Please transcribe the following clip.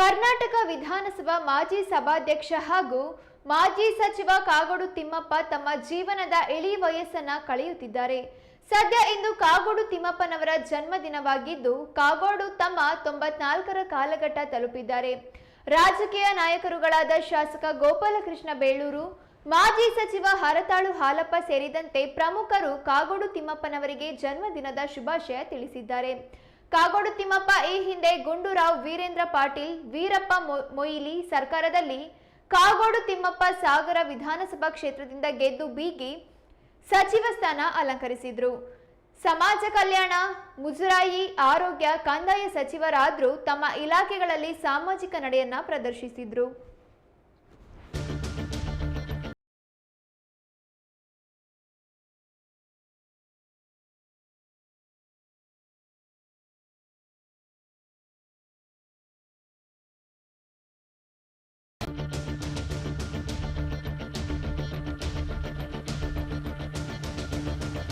ಕರ್ನಾಟಕ ವಿಧಾನಸಭಾ ಮಾಜಿ ಸಭಾಧ್ಯಕ್ಷ ಹಾಗೂ ಮಾಜಿ ಸಚಿವ ಕಾಗೋಡು ತಿಮ್ಮಪ್ಪ ತಮ್ಮ ಜೀವನದ ಇಳಿ ವಯಸ್ಸನ್ನ ಕಳೆಯುತ್ತಿದ್ದಾರೆ. ಸದ್ಯ ಇಂದು ಕಾಗೋಡು ತಿಮ್ಮಪ್ಪನವರ ಜನ್ಮದಿನವಾಗಿದ್ದು ಕಾಗೋಡು ತಮ್ಮ 94ರ ಕಾಲಘಟ್ಟ ತಲುಪಿದ್ದಾರೆ. ರಾಜಕೀಯ ನಾಯಕರುಗಳಾದ ಶಾಸಕ ಗೋಪಾಲಕೃಷ್ಣ ಬೇಳೂರು, ಮಾಜಿ ಸಚಿವ ಹರತಾಳು ಹಾಲಪ್ಪ ಸೇರಿದಂತೆ ಪ್ರಮುಖರು ಕಾಗೋಡು ತಿಮ್ಮಪ್ಪನವರಿಗೆ ಜನ್ಮದಿನದ ಶುಭಾಶಯ ತಿಳಿಸಿದ್ದಾರೆ. ಕಾಗೋಡು ತಿಮ್ಮಪ್ಪ ಈ ಹಿಂದೆ ಗುಂಡೂರಾವ್ ವೀರೇಂದ್ರ ಪಾಟೀಲ್, ವೀರಪ್ಪ ಮೊಯ್ಲಿ ಸರ್ಕಾರದಲ್ಲಿ ಕಾಗೋಡು ತಿಮ್ಮಪ್ಪ ಸಾಗರ ವಿಧಾನಸಭಾ ಕ್ಷೇತ್ರದಿಂದ ಗೆದ್ದು ಬೀಗಿ ಸಚಿವ ಸ್ಥಾನ ಅಲಂಕರಿಸಿದ್ರು. ಸಮಾಜ ಕಲ್ಯಾಣ, ಮುಜರಾಯಿ, ಆರೋಗ್ಯ, ಕಂದಾಯ ಸಚಿವರಾದರೂ ತಮ್ಮ ಇಲಾಖೆಗಳಲ್ಲಿ ಸಾಮಾಜಿಕ ನಡೆಯನ್ನ ಪ್ರದರ್ಶಿಸಿದ್ರು.